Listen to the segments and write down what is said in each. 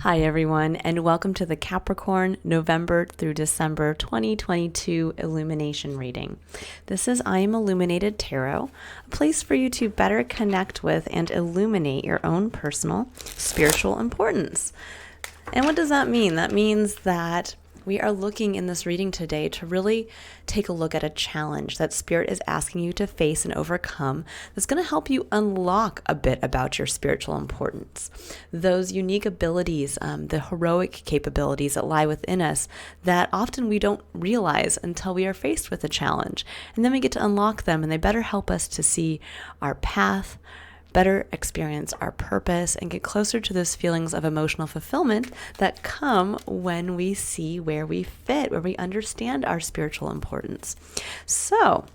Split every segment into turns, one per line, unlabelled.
Hi, everyone, and welcome to the Capricorn November through December 2022 Illumination reading. This is I Am Illuminated Tarot, a place for you to better connect with and illuminate your own personal spiritual importance. And what does that mean? That means that we are looking in this reading today to really take a look at a challenge that Spirit is asking you to face and overcome that's going to help you unlock a bit about your spiritual importance. Those unique abilities, the heroic capabilities that lie within us that often we don't realize until we are faced with a challenge. And then we get to unlock them, and they better help us to see our path, better experience our purpose, and get closer to those feelings of emotional fulfillment that come when we see where we fit, where we understand our spiritual importance. So,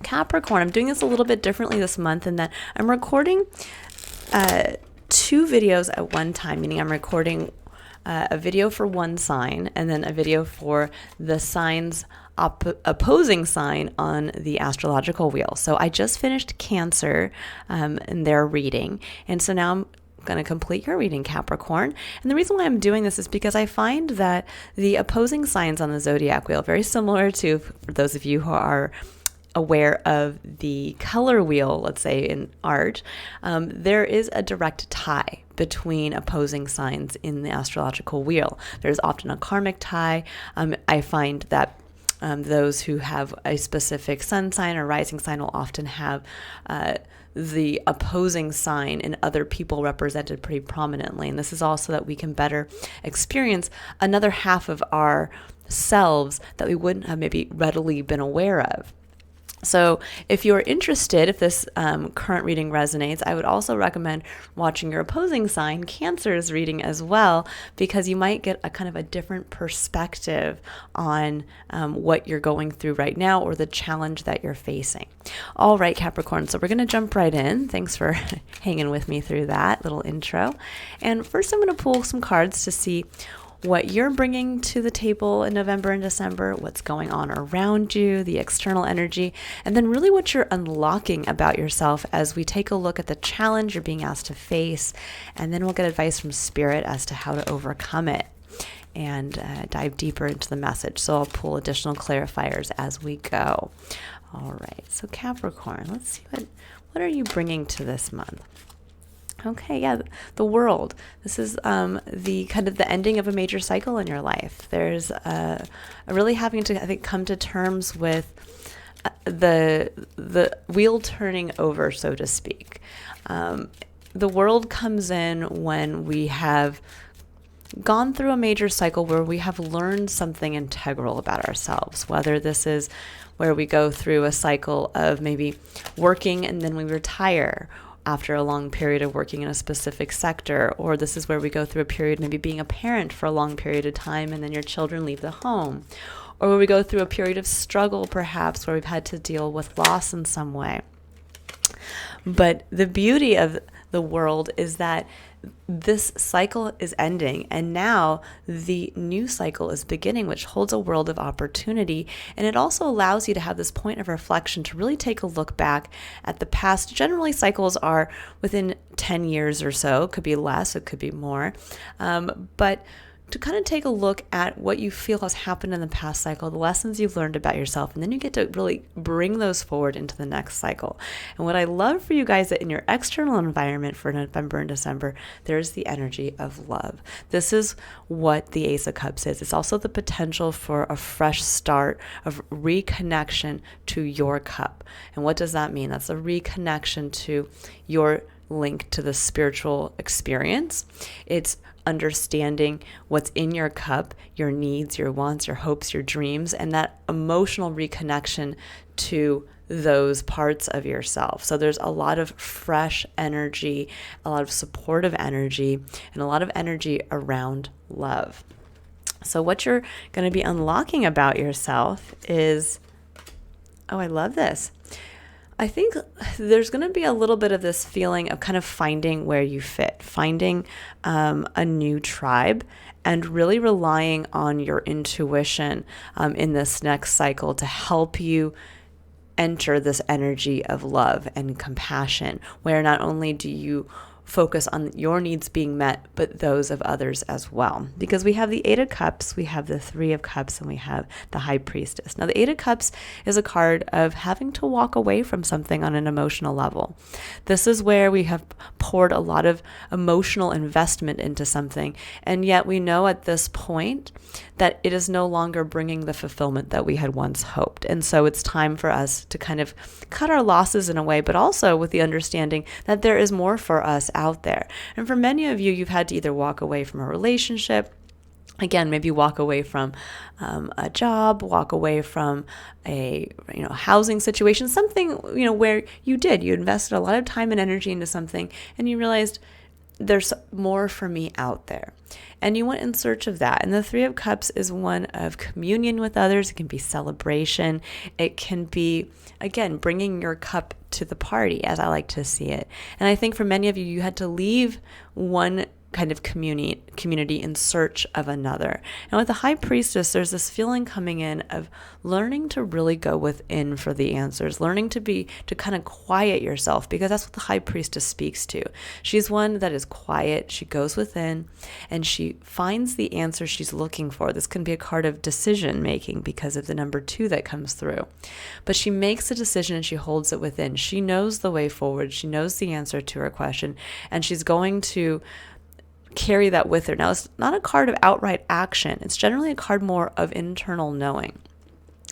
Capricorn, I'm doing this a little bit differently this month in that I'm recording two videos at one time, meaning I'm recording a video for one sign and then a video for the signs opposing sign on the astrological wheel. So I just finished Cancer in their reading, and so now I'm going to complete your reading, Capricorn. And the reason why I'm doing this is because I find that the opposing signs on the Zodiac wheel, very similar to, for those of you who are aware of the color wheel, let's say in art, there is a direct tie between opposing signs in the astrological wheel. There's often a karmic tie. I find that those who have a specific sun sign or rising sign will often have the opposing sign and other people represented pretty prominently. And this is also that we can better experience another half of our selves that we wouldn't have maybe readily been aware of. So if you're interested, if this current reading resonates, I would also recommend watching your opposing sign, Cancer's reading as well, because you might get a kind of a different perspective on what you're going through right now or the challenge that you're facing. All right, Capricorn, so we're going to jump right in. Thanks for hanging with me through that little intro. And first I'm going to pull some cards to see what you're bringing to the table in November and December, what's going on around you, the external energy, and then really what you're unlocking about yourself as we take a look at the challenge you're being asked to face, and then we'll get advice from Spirit as to how to overcome it and dive deeper into the message. So I'll pull additional clarifiers as we go. All right, so Capricorn, let's see what are you bringing to this month? Okay, yeah, the world. This is the kind of the ending of a major cycle in your life. There's really having to, I think, come to terms with the wheel turning over, so to speak. The world comes in when we have gone through a major cycle where we have learned something integral about ourselves, whether this is where we go through a cycle of maybe working and then we retire after a long period of working in a specific sector, or this is where we go through a period maybe being a parent for a long period of time and then your children leave the home, or where we go through a period of struggle perhaps where we've had to deal with loss in some way. But the beauty of the world is that this cycle is ending, and now the new cycle is beginning, which holds a world of opportunity. And it also allows you to have this point of reflection to really take a look back at the past. Generally, cycles are within 10 years or so. It could be less, it could be more. But to kind of take a look at what you feel has happened in the past cycle, the lessons you've learned about yourself, and then you get to really bring those forward into the next cycle. And what I love for you guys, that in your external environment for November and December, there's the energy of love. This is what the Ace of Cups is. It's also the potential for a fresh start of reconnection to your cup. And what does that mean? That's a reconnection to your link to the spiritual experience. It's understanding what's in your cup, your needs, your wants, your hopes, your dreams, and that emotional reconnection to those parts of yourself. So there's a lot of fresh energy, a lot of supportive energy, and a lot of energy around love. So what you're going to be unlocking about yourself is, I love this. I think there's going to be a little bit of this feeling of kind of finding where you fit, finding a new tribe, and really relying on your intuition in this next cycle to help you enter this energy of love and compassion, where not only do you focus on your needs being met, but those of others as well. Because we have the Eight of Cups, we have the Three of Cups, and we have the High Priestess. Now, the Eight of Cups is a card of having to walk away from something on an emotional level. This is where we have poured a lot of emotional investment into something, and yet we know at this point that it is no longer bringing the fulfillment that we had once hoped. And so it's time for us to kind of cut our losses in a way, but also with the understanding that there is more for us out there. And for many of you, you've had to either walk away from a relationship, again, maybe walk away from a job, walk away from a housing situation, something where you invested a lot of time and energy into something, and you realized there's more for me out there. And you went in search of that. And the Three of Cups is one of communion with others. It can be celebration. It can be, again, bringing your cup to the party, as I like to see it. And I think for many of you, you had to leave one kind of community in search of another. And with the High Priestess, there's this feeling coming in of learning to really go within for the answers, learning to kind of quiet yourself, because that's what the High Priestess speaks to. She's one that is quiet. She goes within and she finds the answer she's looking for. This can be a card of decision making because of the number 2 that comes through. But she makes a decision and she holds it within. She knows the way forward. She knows the answer to her question, and she's going to carry that with her. Now, it's not a card of outright action. It's generally a card more of internal knowing.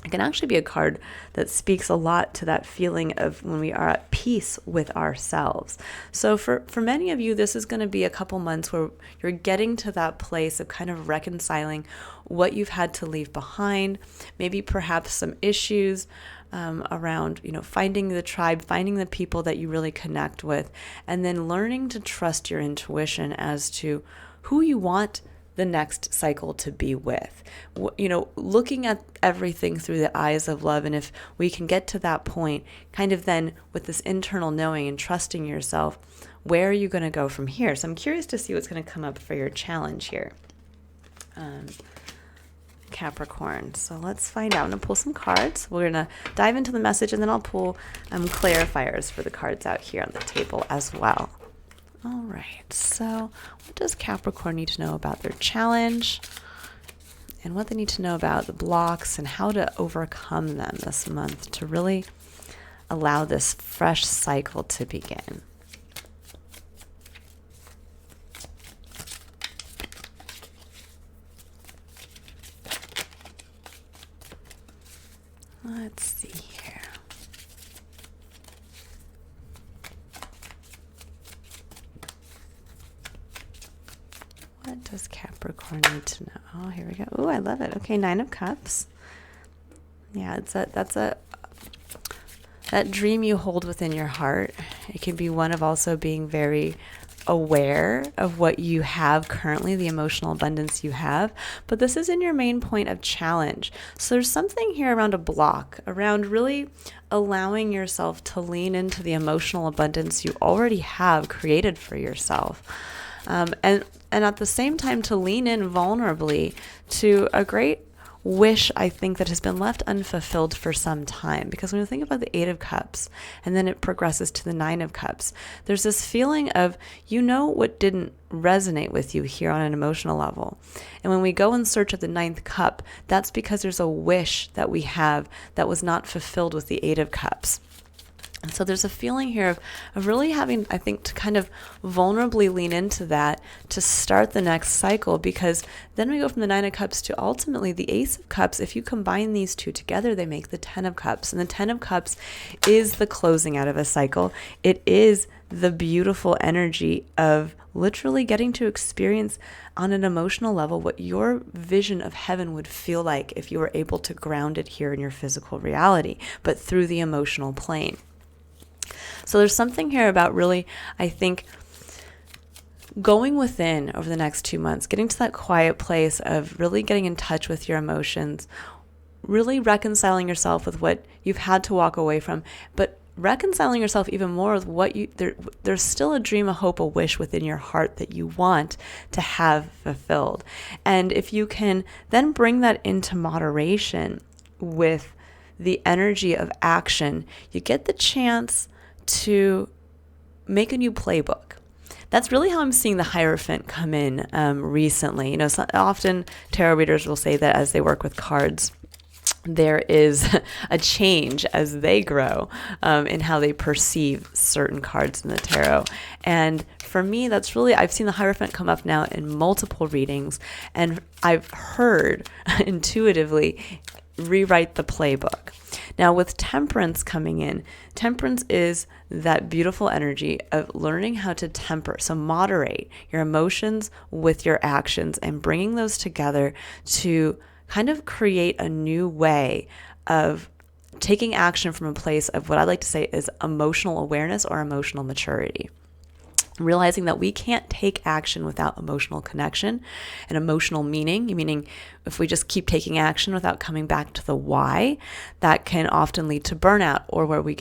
It can actually be a card that speaks a lot to that feeling of when we are at peace with ourselves. So for many of you, this is going to be a couple months where you're getting to that place of kind of reconciling what you've had to leave behind, maybe perhaps some issues around, finding the tribe, finding the people that you really connect with, and then learning to trust your intuition as to who you want the next cycle to be with. Looking at everything through the eyes of love. And if we can get to that point, kind of then with this internal knowing and trusting yourself, where are you going to go from here? So I'm curious to see what's going to come up for your challenge here. Capricorn. So let's find out. I'm going to pull some cards. We're going to dive into the message, and then I'll pull clarifiers for the cards out here on the table as well. All right. So what does Capricorn need to know about their challenge, and what they need to know about the blocks and how to overcome them this month to really allow this fresh cycle to begin? Let's see here. What does Capricorn need to know? Oh, here we go. Oh, I love it. Okay, 9 of Cups. Yeah, that dream you hold within your heart. It can be one of also being very aware of what you have currently, the emotional abundance you have, but this is in your main point of challenge. So there's something here around a block, around really allowing yourself to lean into the emotional abundance you already have created for yourself. And at the same time to lean in vulnerably to a great wish, I think, that has been left unfulfilled for some time. Because when you think about the 8 of Cups and then it progresses to the 9 of Cups, there's this feeling of, what didn't resonate with you here on an emotional level. And when we go in search of the 9th cup, that's because there's a wish that we have that was not fulfilled with the 8 of Cups. And so there's a feeling here of really having, I think, to kind of vulnerably lean into that to start the next cycle, because then we go from the 9 of Cups to ultimately the Ace of Cups. If you combine these two together, they make the 10 of Cups. And the 10 of Cups is the closing out of a cycle. It is the beautiful energy of literally getting to experience on an emotional level what your vision of heaven would feel like if you were able to ground it here in your physical reality, but through the emotional plane. So there's something here about really, I think, going within over the next 2 months, getting to that quiet place of really getting in touch with your emotions, really reconciling yourself with what you've had to walk away from, but reconciling yourself even more with what there's still a dream, a hope, a wish within your heart that you want to have fulfilled. And if you can then bring that into moderation with the energy of action, you get the chance to make a new playbook. that's really how I'm seeing the Hierophant come in recently. You know, so often tarot readers will say that as they work with cards, there is a change as they grow in how they perceive certain cards in the tarot. And for me, that's really, I've seen the Hierophant come up now in multiple readings, and I've heard intuitively rewrite the playbook. Now with Temperance coming in, Temperance is that beautiful energy of learning how to temper, so moderate your emotions with your actions and bringing those together to kind of create a new way of taking action from a place of what I like to say is emotional awareness or emotional maturity. Realizing that we can't take action without emotional connection and emotional meaning if we just keep taking action without coming back to the why, that can often lead to burnout, or where we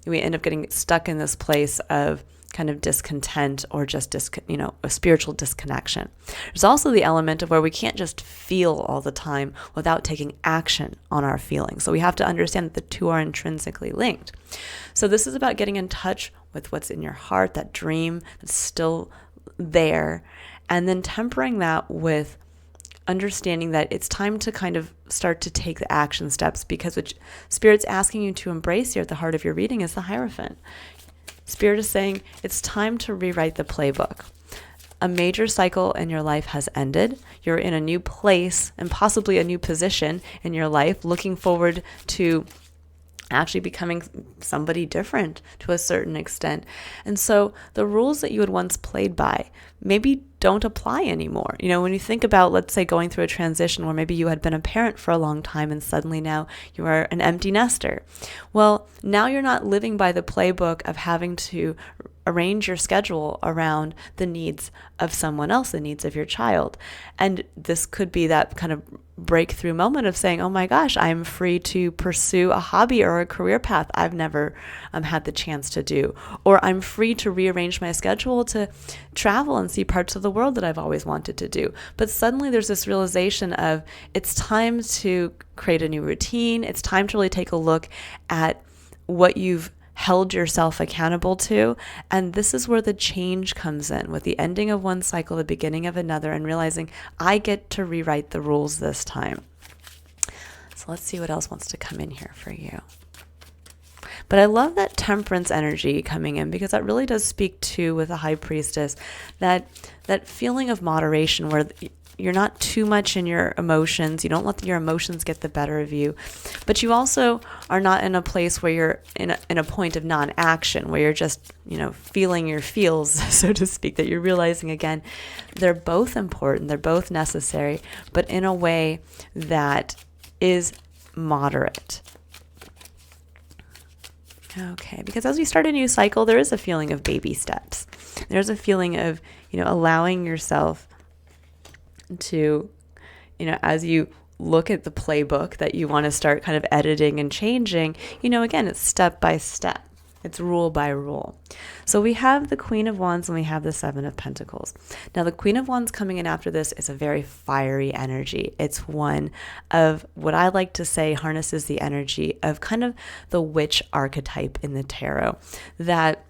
we end up getting stuck in this place of kind of discontent or just a spiritual disconnection. There's also the element of where we can't just feel all the time without taking action on our feelings. So we have to understand that the two are intrinsically linked. So this is about getting in touch with what's in your heart, that dream that's still there, and then tempering that with understanding that it's time to kind of start to take the action steps, because what Spirit's asking you to embrace here at the heart of your reading is the Hierophant. Spirit is saying it's time to rewrite the playbook. A major cycle in your life has ended. You're in a new place and possibly a new position in your life, looking forward to actually becoming somebody different to a certain extent. And so the rules that you had once played by maybe don't apply anymore. You know, when you think about, let's say, going through a transition where maybe you had been a parent for a long time and suddenly now you are an empty nester. Well, now you're not living by the playbook of having to arrange your schedule around the needs of someone else, the needs of your child. And this could be that kind of breakthrough moment of saying, oh my gosh, I'm free to pursue a hobby or a career path I've never had the chance to do. Or I'm free to rearrange my schedule to travel and see parts of the world that I've always wanted to do. But suddenly there's this realization of it's time to create a new routine. It's time to really take a look at what you've held yourself accountable to. And this is where the change comes in, with the ending of one cycle, the beginning of another, and realizing I get to rewrite the rules this time. So let's see what else wants to come in here for you. But I love that Temperance energy coming in, because that really does speak to, with a High Priestess, that feeling of moderation where you're not too much in your emotions. You don't let your emotions get the better of you. But you also are not in a place where you're in a point of non-action, where you're just, feeling your feels, so to speak, that you're realizing, again, they're both important. They're both necessary, but in a way that is moderate. Okay, because as we start a new cycle, there is a feeling of baby steps. There's a feeling of, allowing yourself to, as you look at the playbook that you want to start kind of editing and changing, again, it's step by step. It's rule by rule. So we have the Queen of Wands and we have the Seven of Pentacles. Now, the Queen of Wands coming in after this is a very fiery energy. It's one of what I like to say harnesses the energy of kind of the witch archetype in the tarot, that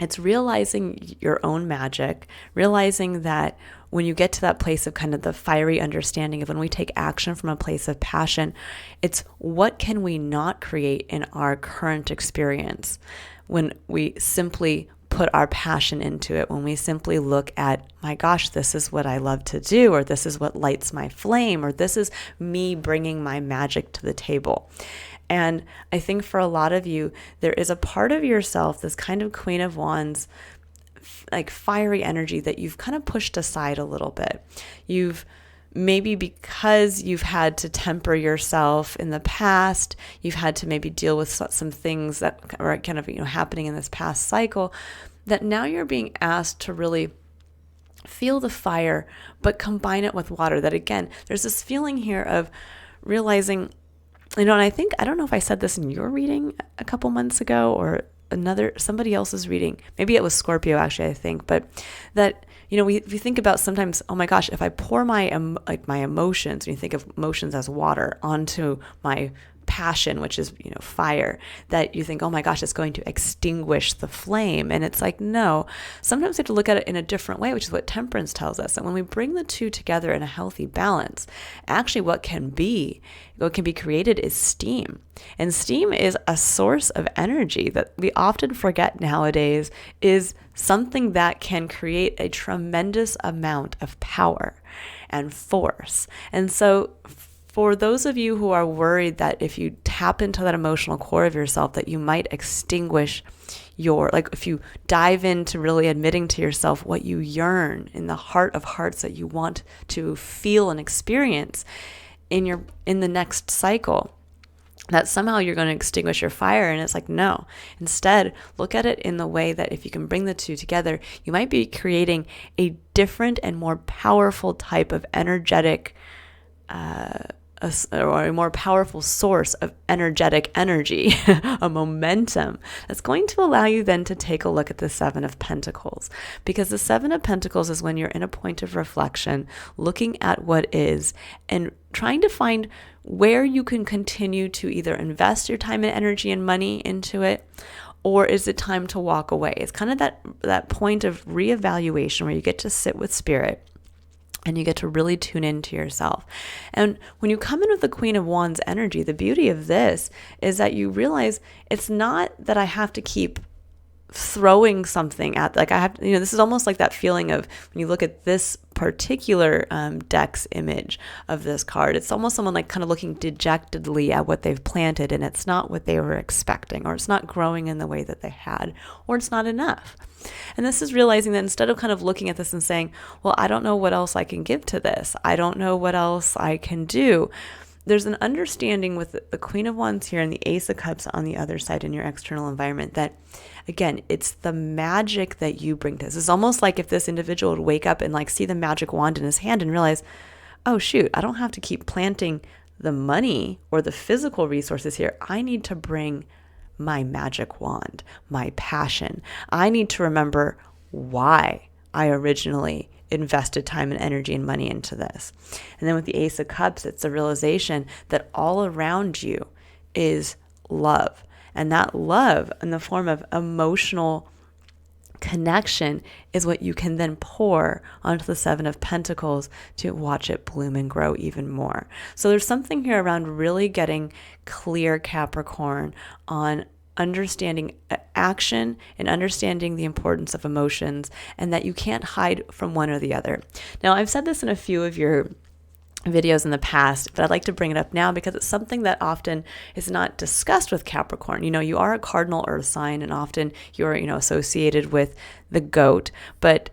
it's realizing your own magic, realizing that when you get to that place of kind of the fiery understanding of when we take action from a place of passion, it's what can we not create in our current experience when we simply put our passion into it, when we simply look at, my gosh, this is what I love to do, or this is what lights my flame, or this is me bringing my magic to the table. And I think for a lot of you, there is a part of yourself, this kind of Queen of Wands, like fiery energy, that you've kind of pushed aside a little bit. You've maybe, because you've had to temper yourself in the past, you've had to maybe deal with some things that are kind of happening in this past cycle, that now you're being asked to really feel the fire, but combine it with water. That again, there's this feeling here of realizing, and I don't know if I said this in your reading a couple months ago or somebody else's reading, maybe it was Scorpio actually, I think, but that, we think about sometimes, oh my gosh, if I pour my emotions, when you think of emotions as water, onto my passion, which is, fire, that you think, oh my gosh, it's going to extinguish the flame. And it's like, no, sometimes we have to look at it in a different way, which is what temperance tells us. And when we bring the two together in a healthy balance, actually what can be created is steam. And steam is a source of energy that we often forget nowadays is something that can create a tremendous amount of power and force. And so for those of you who are worried that if you tap into that emotional core of yourself, that you might extinguish if you dive into really admitting to yourself what you yearn in the heart of hearts that you want to feel and experience in the next cycle, that somehow you're going to extinguish your fire. And it's like, no. Instead, look at it in the way that if you can bring the two together, you might be creating a different and more powerful type of energetic or a more powerful source of energetic energy, a momentum that's going to allow you then to take a look at the Seven of Pentacles. Because the Seven of Pentacles is when you're in a point of reflection, looking at what is and trying to find where you can continue to either invest your time and energy and money into it, or is it time to walk away? It's kind of that point of reevaluation where you get to sit with spirit and you get to really tune into yourself. And when you come in with the Queen of Wands energy, the beauty of this is that you realize it's not that I have to keep throwing something at, like I have, this is almost like that feeling of when you look at this particular deck's image of this card, it's almost someone like kind of looking dejectedly at what they've planted and it's not what they were expecting, or it's not growing in the way that they had, or it's not enough. And this is realizing that instead of kind of looking at this and saying, well, I don't know what else I can give to this, I don't know what else I can do, there's an understanding with the Queen of Wands here and the Ace of Cups on the other side in your external environment that, again, it's the magic that you bring to this. It's almost like if this individual would wake up and like see the magic wand in his hand and realize, oh shoot, I don't have to keep planting the money or the physical resources here. I need to bring my magic wand, my passion. I need to remember why I originally invested time and energy and money into this. And then with the Ace of Cups, it's the realization that all around you is love. And that love in the form of emotional connection is what you can then pour onto the Seven of Pentacles to watch it bloom and grow even more. So there's something here around really getting clear, Capricorn, on understanding action and understanding the importance of emotions, and that you can't hide from one or the other. Now, I've said this in a few of your videos in the past, but I'd like to bring it up now because it's something that often is not discussed with Capricorn. You are a cardinal earth sign and often you're, associated with the goat, but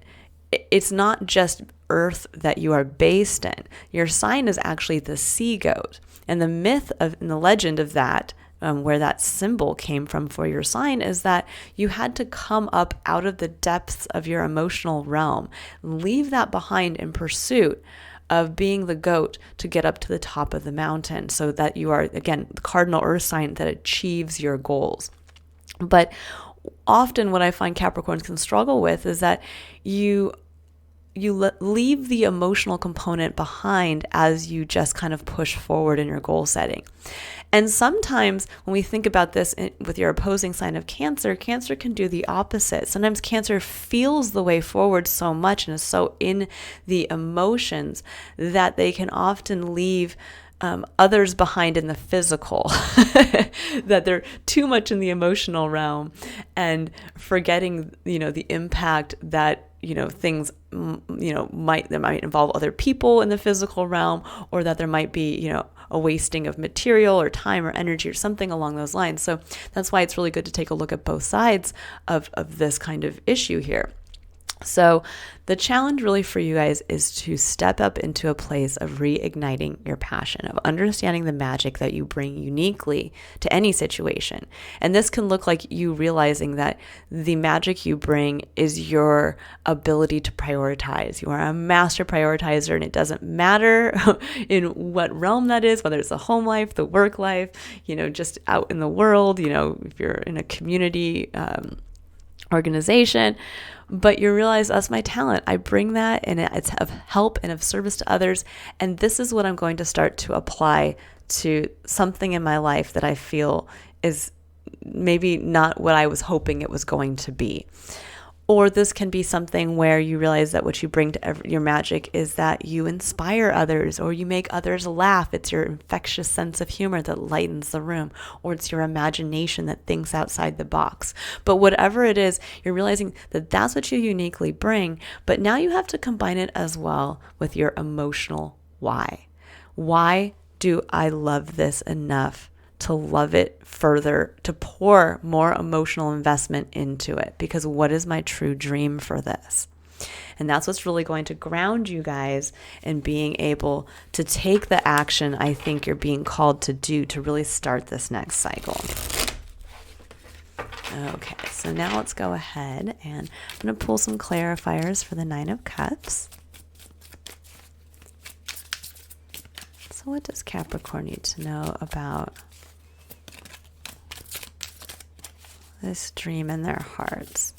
it's not just earth that you are based in. Your sign is actually the sea goat. And the myth and the legend of that, where that symbol came from for your sign, is that you had to come up out of the depths of your emotional realm, leave that behind in pursuit of being the goat to get up to the top of the mountain, so that you are, again, the cardinal earth sign that achieves your goals. But often what I find Capricorns can struggle with is that you leave the emotional component behind as you just kind of push forward in your goal setting. And sometimes when we think about this with your opposing sign of Cancer, Cancer can do the opposite. Sometimes Cancer feels the way forward so much and is so in the emotions that they can often leave others behind in the physical, that they're too much in the emotional realm and forgetting, the impact that, things, might involve other people in the physical realm, or that there might be, a wasting of material or time or energy or something along those lines. So that's why it's really good to take a look at both sides of this kind of issue here. So the challenge really for you guys is to step up into a place of reigniting your passion, of understanding the magic that you bring uniquely to any situation. And this can look like you realizing that the magic you bring is your ability to prioritize. You are a master prioritizer, and it doesn't matter in what realm that is, whether it's the home life, the work life, just out in the world, if you're in a community organization. But you realize that's my talent. I bring that, and it's of help and of service to others. And this is what I'm going to start to apply to something in my life that I feel is maybe not what I was hoping it was going to be. Or this can be something where you realize that what you bring to your magic is that you inspire others, or you make others laugh. It's your infectious sense of humor that lightens the room, or it's your imagination that thinks outside the box. But whatever it is, you're realizing that that's what you uniquely bring, but now you have to combine it as well with your emotional why. Why do I love this enough to love it further, to pour more emotional investment into it? Because what is my true dream for this? And that's what's really going to ground you guys in being able to take the action I think you're being called to do to really start this next cycle. Okay, so now let's go ahead and I'm going to pull some clarifiers for the Nine of Cups. So what does Capricorn need to know about this dream in their hearts?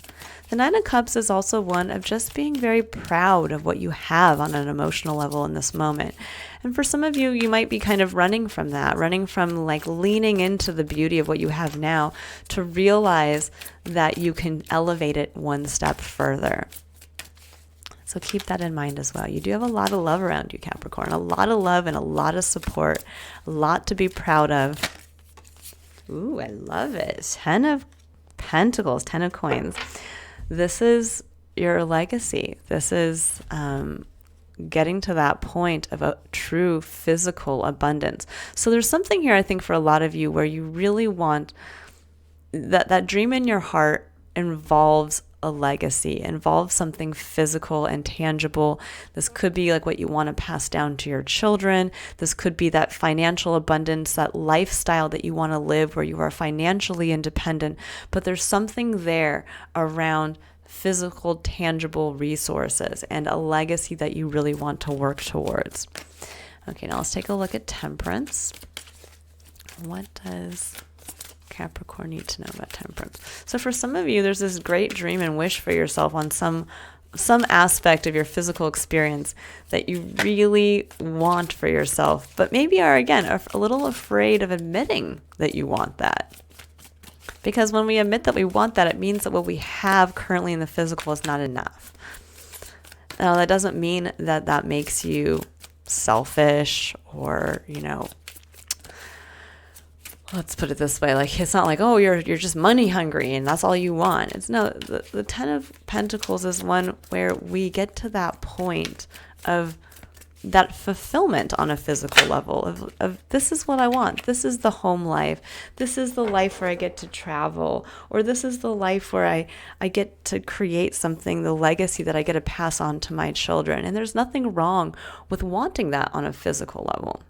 The Nine of Cups is also one of just being very proud of what you have on an emotional level in this moment. And for some of you, you might be kind of running from that, running from like leaning into the beauty of what you have now to realize that you can elevate it one step further. So keep that in mind as well. You do have a lot of love around you, Capricorn, a lot of love and a lot of support, a lot to be proud of. Ooh, I love it. 10 of Pentacles, 10 of Coins. This is your legacy. This is getting to that point of a true physical abundance. So there's something here, I think, for a lot of you where you really want that dream in your heart involves a legacy, involves something physical and tangible. This could be like what you want to pass down to your children. This could be that financial abundance, that lifestyle that you want to live where you are financially independent, but there's something there around physical, tangible resources and a legacy that you really want to work towards. Okay, now let's take a look at Temperance. What does Capricorn need to know about Temperance? So for some of you, there's this great dream and wish for yourself on some aspect of your physical experience that you really want for yourself, but maybe are, again, a little afraid of admitting that you want that. Because when we admit that we want that, it means that what we have currently in the physical is not enough. Now, that doesn't mean that that makes you selfish or, let's put it this way, like it's not like, oh, you're just money hungry and that's all you want. It's no, the 10 of Pentacles is one where we get to that point of that fulfillment on a physical level of this is what I want. This is the home life. This is the life where I get to travel, or this is the life where I get to create something, the legacy that I get to pass on to my children. And there's nothing wrong with wanting that on a physical level.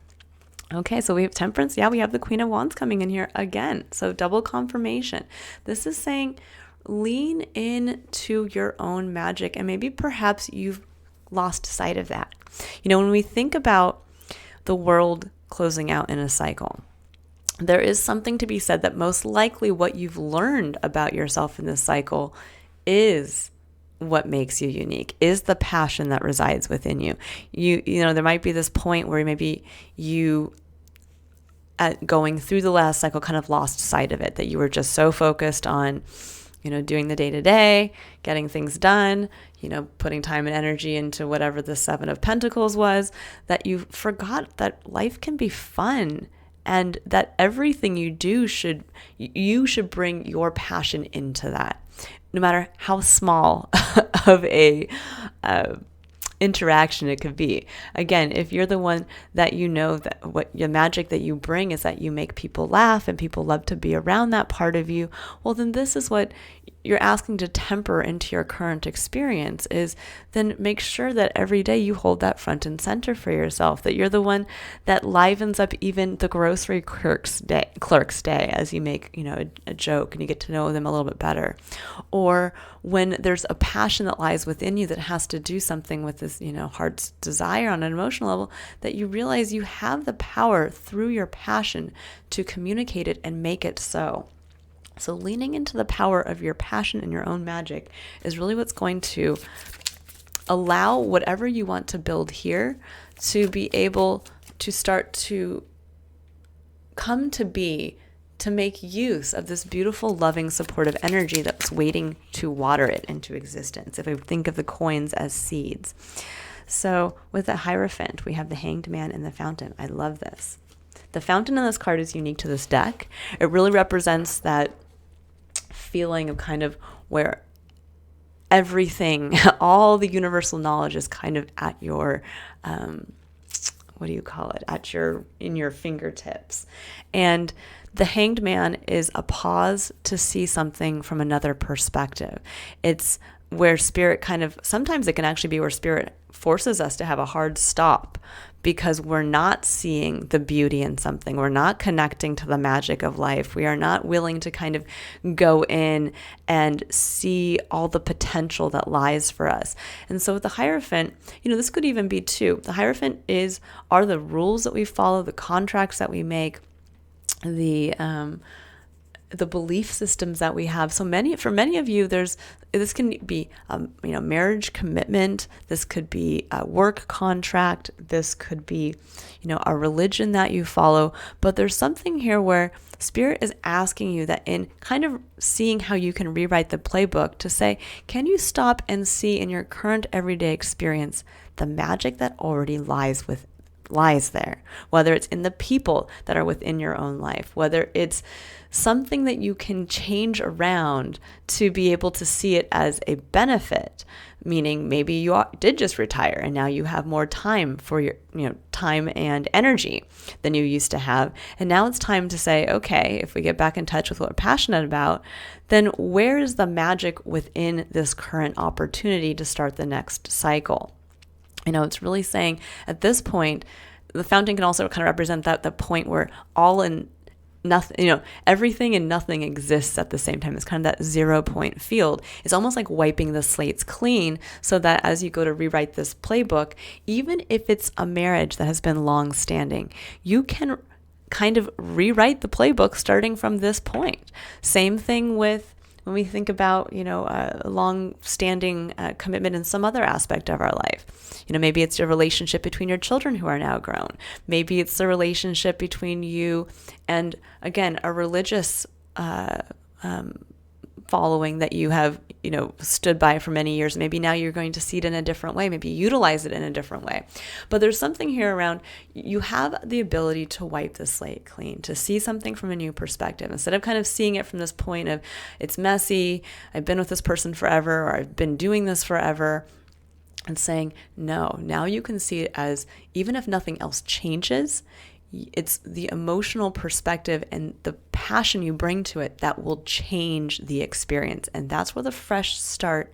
Okay, so we have Temperance. Yeah, we have the Queen of Wands coming in here again. So double confirmation. This is saying lean into your own magic, and maybe perhaps you've lost sight of that. When we think about the world closing out in a cycle, there is something to be said that most likely what you've learned about yourself in this cycle is what makes you unique, is the passion that resides within you. There might be this point where maybe you, at going through the last cycle, kind of lost sight of it, that you were just so focused on, doing the day-to-day, getting things done, putting time and energy into whatever the 7 of Pentacles was, that you forgot that life can be fun and that everything you do you should bring your passion into that, no matter how small of a interaction it could be. Again, if you're the one that that what your magic that you bring is that you make people laugh and people love to be around that part of you, well, then this is what you're asking to temper into your current experience, is then make sure that every day you hold that front and center for yourself, that you're the one that livens up even the grocery clerk's day as you make, a joke and you get to know them a little bit better. Or when there's a passion that lies within you that has to do something with this, heart's desire on an emotional level, that you realize you have the power through your passion to communicate it and make it so. So leaning into the power of your passion and your own magic is really what's going to allow whatever you want to build here to be able to start to come to be to make use of this beautiful, loving, supportive energy that's waiting to water it into existence. If I think of the coins as seeds. So with the Hierophant, we have the Hanged Man and the Fountain. I love this. The Fountain in this card is unique to this deck. It really represents that feeling of kind of where everything, all the universal knowledge is kind of at your, what do you call it? In your fingertips. And the Hanged Man is a pause to see something from another perspective. It's where spirit sometimes it can actually be where spirit forces us to have a hard stop because we're not seeing the beauty in something. We're not connecting to the magic of life. We are not willing to kind of go in and see all the potential that lies for us. And so with the Hierophant, this could even be two. The Hierophant are the rules that we follow, the contracts that we make, the belief systems that we have. So for many of you, this can be, marriage commitment. This could be a work contract. This could be, a religion that you follow. But there's something here where Spirit is asking you that in kind of seeing how you can rewrite the playbook to say, can you stop and see in your current everyday experience the magic that already lies there, whether it's in the people that are within your own life, whether it's something that you can change around to be able to see it as a benefit, meaning maybe you did just retire and now you have more time for your, time and energy than you used to have. And now it's time to say, okay, if we get back in touch with what we're passionate about, then where is the magic within this current opportunity to start the next cycle? It's really saying at this point, the Fountain can also kind of represent the point where all and nothing, everything and nothing exists at the same time. It's kind of that 0 point field. It's almost like wiping the slates clean so that as you go to rewrite this playbook, even if it's a marriage that has been long standing, you can kind of rewrite the playbook starting from this point. Same thing with when we think about, a long-standing commitment in some other aspect of our life. Maybe it's a relationship between your children who are now grown. Maybe it's a relationship between you and, again, a religious following that you have, stood by for many years. Maybe now you're going to see it in a different way, maybe utilize it in a different way. But there's something here around you have the ability to wipe the slate clean, to see something from a new perspective. Instead of kind of seeing it from this point of it's messy, I've been with this person forever, or I've been doing this forever, and saying, no, now you can see it as even if nothing else changes, it's the emotional perspective and the passion you bring to it that will change the experience. And that's where the fresh start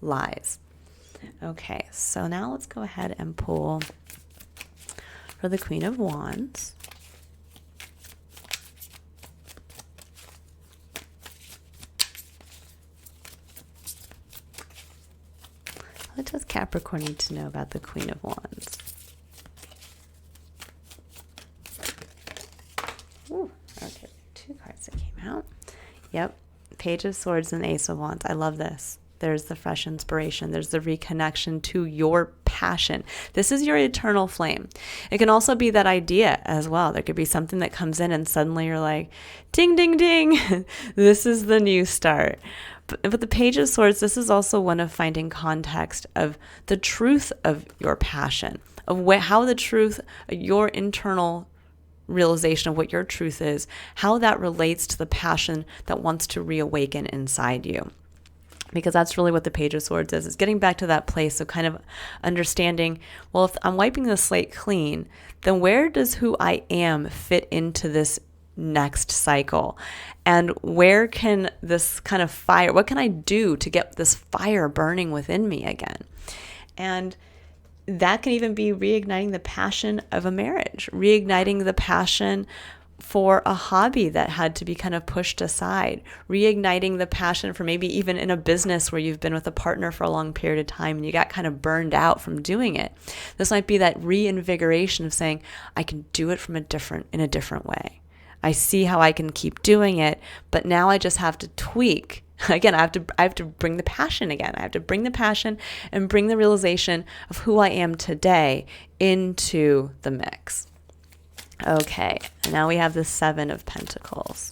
lies. Okay, so now let's go ahead and pull for the Queen of Wands. What does Capricorn need to know about the Queen of Wands? Ooh, okay, 2 cards that came out. Yep, Page of Swords and Ace of Wands. I love this. There's the fresh inspiration. There's the reconnection to your passion. This is your eternal flame. It can also be that idea as well. There could be something that comes in and suddenly you're like, ding, ding, ding. This is the new start. But the Page of Swords, this is also one of finding context of the truth of your passion, of how the truth, your internal realization of what your truth is, how that relates to the passion that wants to reawaken inside you. Because that's really what the Page of Swords is. It's getting back to that place of kind of understanding, well, if I'm wiping the slate clean, then where does who I am fit into this next cycle? And where can this kind of fire, what can I do to get this fire burning within me again? And that can even be reigniting the passion of a marriage, reigniting the passion for a hobby that had to be kind of pushed aside, reigniting the passion for maybe even in a business where you've been with a partner for a long period of time and you got kind of burned out from doing it. This might be that reinvigoration of saying, I can do it in a different way. I see how I can keep doing it, but now I just have to tweak. Again, I have to bring the passion again. I have to bring the passion and bring the realization of who I am today into the mix. Okay, and now we have the Seven of Pentacles.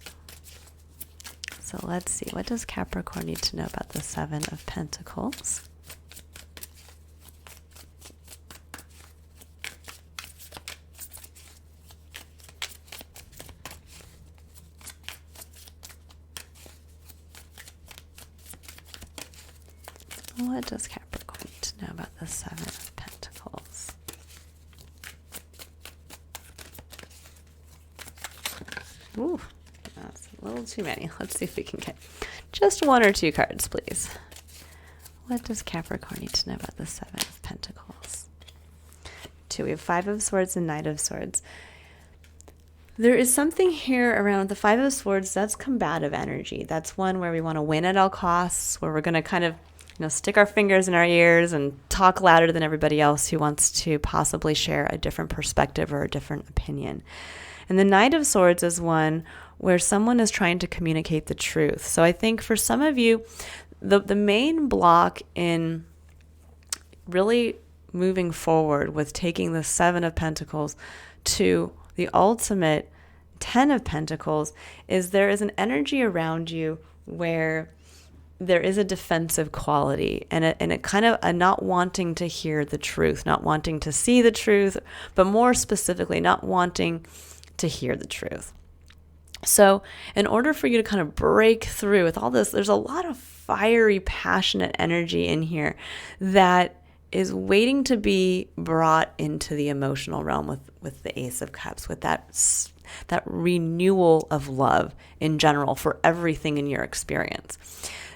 So let's see, what does Capricorn need to know about the Seven of Pentacles? What does Capricorn need to know about the Seven of Pentacles? Ooh, that's a little too many. Let's see if we can get just one or two cards, please. What does Capricorn need to know about the Seven of Pentacles? Two, we have Five of Swords and Knight of Swords. There is something here around the Five of Swords that's combative energy. That's one where we want to win at all costs, where we're going to kind of stick our fingers in our ears and talk louder than everybody else who wants to possibly share a different perspective or a different opinion. And the Knight of Swords is one where someone is trying to communicate the truth. So I think for some of you, the main block in really moving forward with taking the Seven of Pentacles to the ultimate Ten of Pentacles is there is an energy around you where there is a defensive quality and a kind of a not wanting to hear the truth, not wanting to see the truth, but more specifically, not wanting to hear the truth. So in order for you to kind of break through with all this, there's a lot of fiery, passionate energy in here that is waiting to be brought into the emotional realm with the Ace of Cups, with that renewal of love in general for everything in your experience.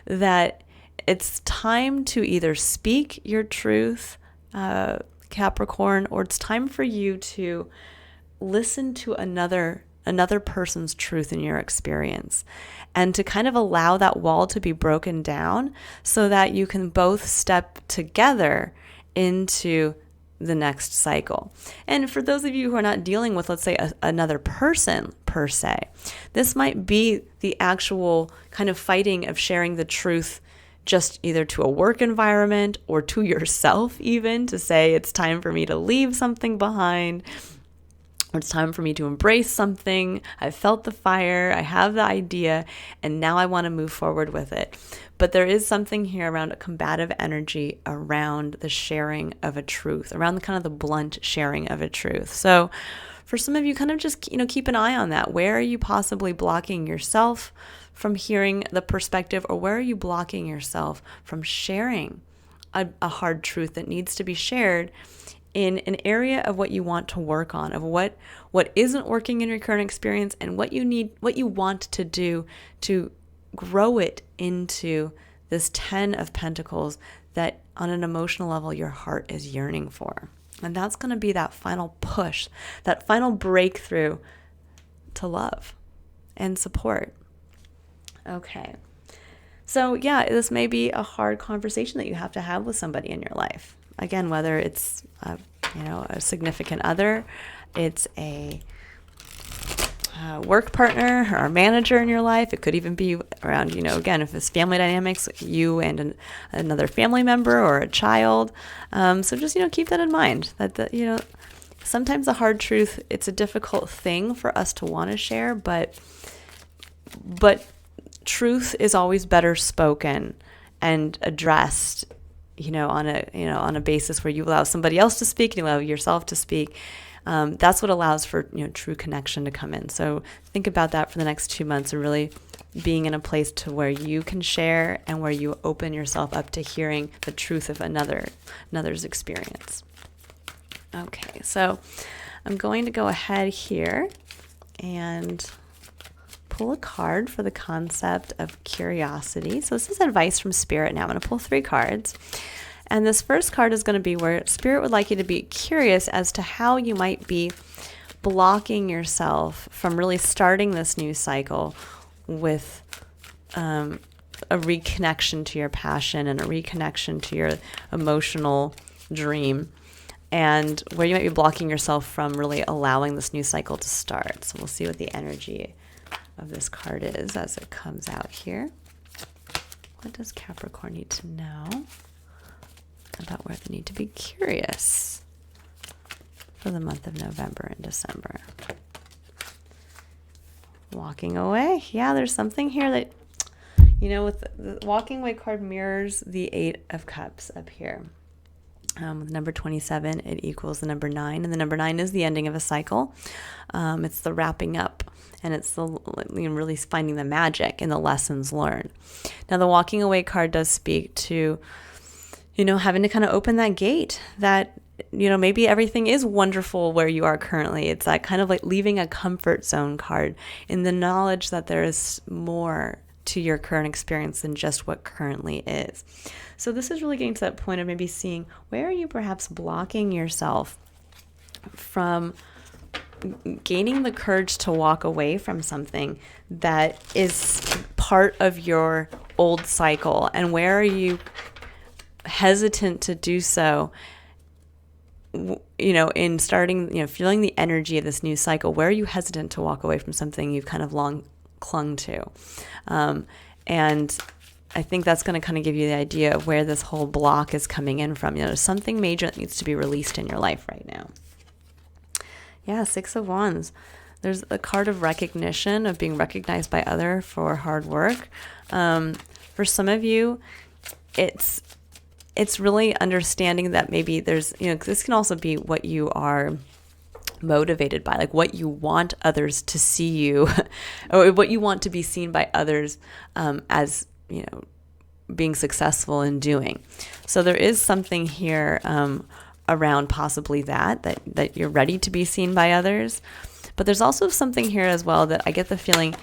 That it's time to either speak your truth, Capricorn, or it's time for you to listen to another person's truth in your experience and to kind of allow that wall to be broken down so that you can both step together into the next cycle. And for those of you who are not dealing with, let's say, another person per se, this might be the actual kind of fighting of sharing the truth just either to a work environment or to yourself, even to say it's time for me to leave something behind, or it's time for me to embrace something. I felt the fire, I have the idea, and now I want to move forward with it. But there is something here around a combative energy around the sharing of a truth, around the kind of the blunt sharing of a truth. So for some of you, kind of just, keep an eye on that. Where are you possibly blocking yourself from hearing the perspective, or where are you blocking yourself from sharing a hard truth that needs to be shared in an area of what you want to work on, of what isn't working in your current experience, and what you want to do to grow it into this 10 of Pentacles that on an emotional level your heart is yearning for. And that's going to be that final push, that final breakthrough to love and support. Okay. So yeah, this may be a hard conversation that you have to have with somebody in your life. Again, whether it's a significant other, it's a work partner or a manager in your life. It could even be around, again, if it's family dynamics, you and another family member or a child. So just, keep that in mind that, sometimes the hard truth, it's a difficult thing for us to want to share, but truth is always better spoken and addressed, on a basis where you allow somebody else to speak and you allow yourself to speak. That's what allows for, true connection to come in. So think about that for the next 2 months, and really being in a place to where you can share and where you open yourself up to hearing the truth of another's experience. Okay, so I'm going to go ahead here and pull a card for the concept of curiosity. So this is advice from Spirit. Now I'm going to pull 3 cards. And this first card is going to be where Spirit would like you to be curious as to how you might be blocking yourself from really starting this new cycle with a reconnection to your passion and a reconnection to your emotional dream, and where you might be blocking yourself from really allowing this new cycle to start. So we'll see what the energy of this card is as it comes out here. What does Capricorn need to know about where they need to be curious for the month of November and December? walking away. Yeah, there's something here that, with the walking away card mirrors the 8 of Cups up here. With number 27, it equals the number 9, and the number 9 is the ending of a cycle. It's the wrapping up, and it's the really finding the magic in the lessons learned. Now, the walking away card does speak to, having to kind of open that gate that, maybe everything is wonderful where you are currently. It's that kind of like leaving a comfort zone card in the knowledge that there is more to your current experience than just what currently is. So this is really getting to that point of maybe seeing where are you perhaps blocking yourself from gaining the courage to walk away from something that is part of your old cycle, and where are you hesitant to do so, in starting, feeling the energy of this new cycle. Where are you hesitant to walk away from something you've kind of long clung to? And I think that's going to kind of give you the idea of where this whole block is coming in from. There's something major that needs to be released in your life right now. Yeah, 6 of Wands. There's a card of recognition, of being recognized by others for hard work. For some of you, it's really understanding that maybe there's, this can also be what you are motivated by, like what you want others to see you or what you want to be seen by others as, being successful in doing. So there is something here around possibly that you're ready to be seen by others. But there's also something here as well that I get the feeling